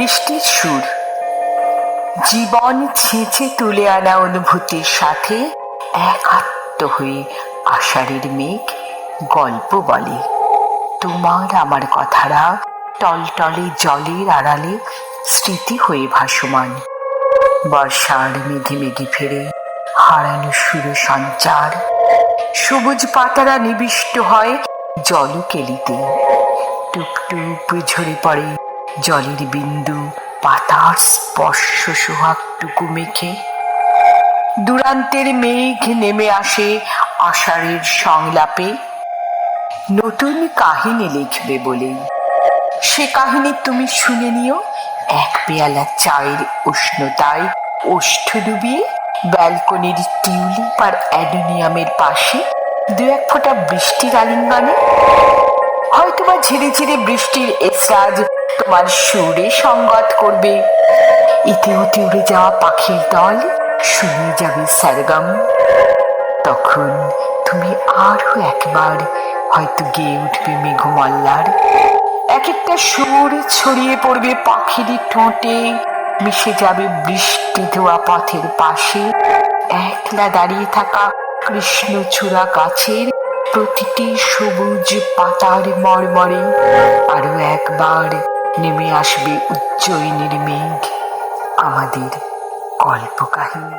বৃষ্টির সুর, জীবন ছেঁচে তুলে আনা অনুভূতির সাথে একাত্ম হয়ে আষাঢ়ের মেঘ গল্প বলে। তোমার আমার কথারা টলটলে জলের আড়ালে স্মৃতি হয়ে ভাসমান। বর্ষার মেঘে মেঘে ফেরে হারানো সুর সঞ্চার, সবুজ পাতারা নিবিষ্ট হয় জলকেলিতে। টুপটুপ ঝরে পড়ে জলের বিন্দু পাতার স্পর্শ সোহাগটুকু মেখে। দূরান্তের মেঘ নেমে আসে আষাঢ়ের সংলাপে, নতুন কাহিনী লিখবে বলেই। সে কাহিনী তুমি শুনে নিও এক পেয়ালা চায়ের উষ্ণতায় ওষ্ঠ ডুবিয়ে, ব্যালকনির টিউলিপ আর অ্যাডোনিয়ামের পাশে দু এক ফোঁটা বৃষ্টির আলিঙ্গনে। হয়তো বা ঝিরে ঝিরে বৃষ্টির এসরাজ তোমার সুরে সঙ্গত করবে। ইতি উতি উড়ে যাওয়া পাখির দল শুনিয়ে যাবে সরগম। তখন তুমি আরো একবার হয়তো গেয়ে উঠবে মেঘমল্লার। এক একটা সুর ছড়িয়ে পড়বে পাখির ঠোঁটে, মিশে যাবে বৃষ্টি ধোয়া পথের পাশে একলা দাঁড়িয়ে থাকা কৃষ্ণচূড়া গাছের প্রতিটি সবুজ পাতার মরমরে। আরো একবার নেমে আসবে উজ্জয়িনীর মেঘ, আমাদের গল্প কাহিনী।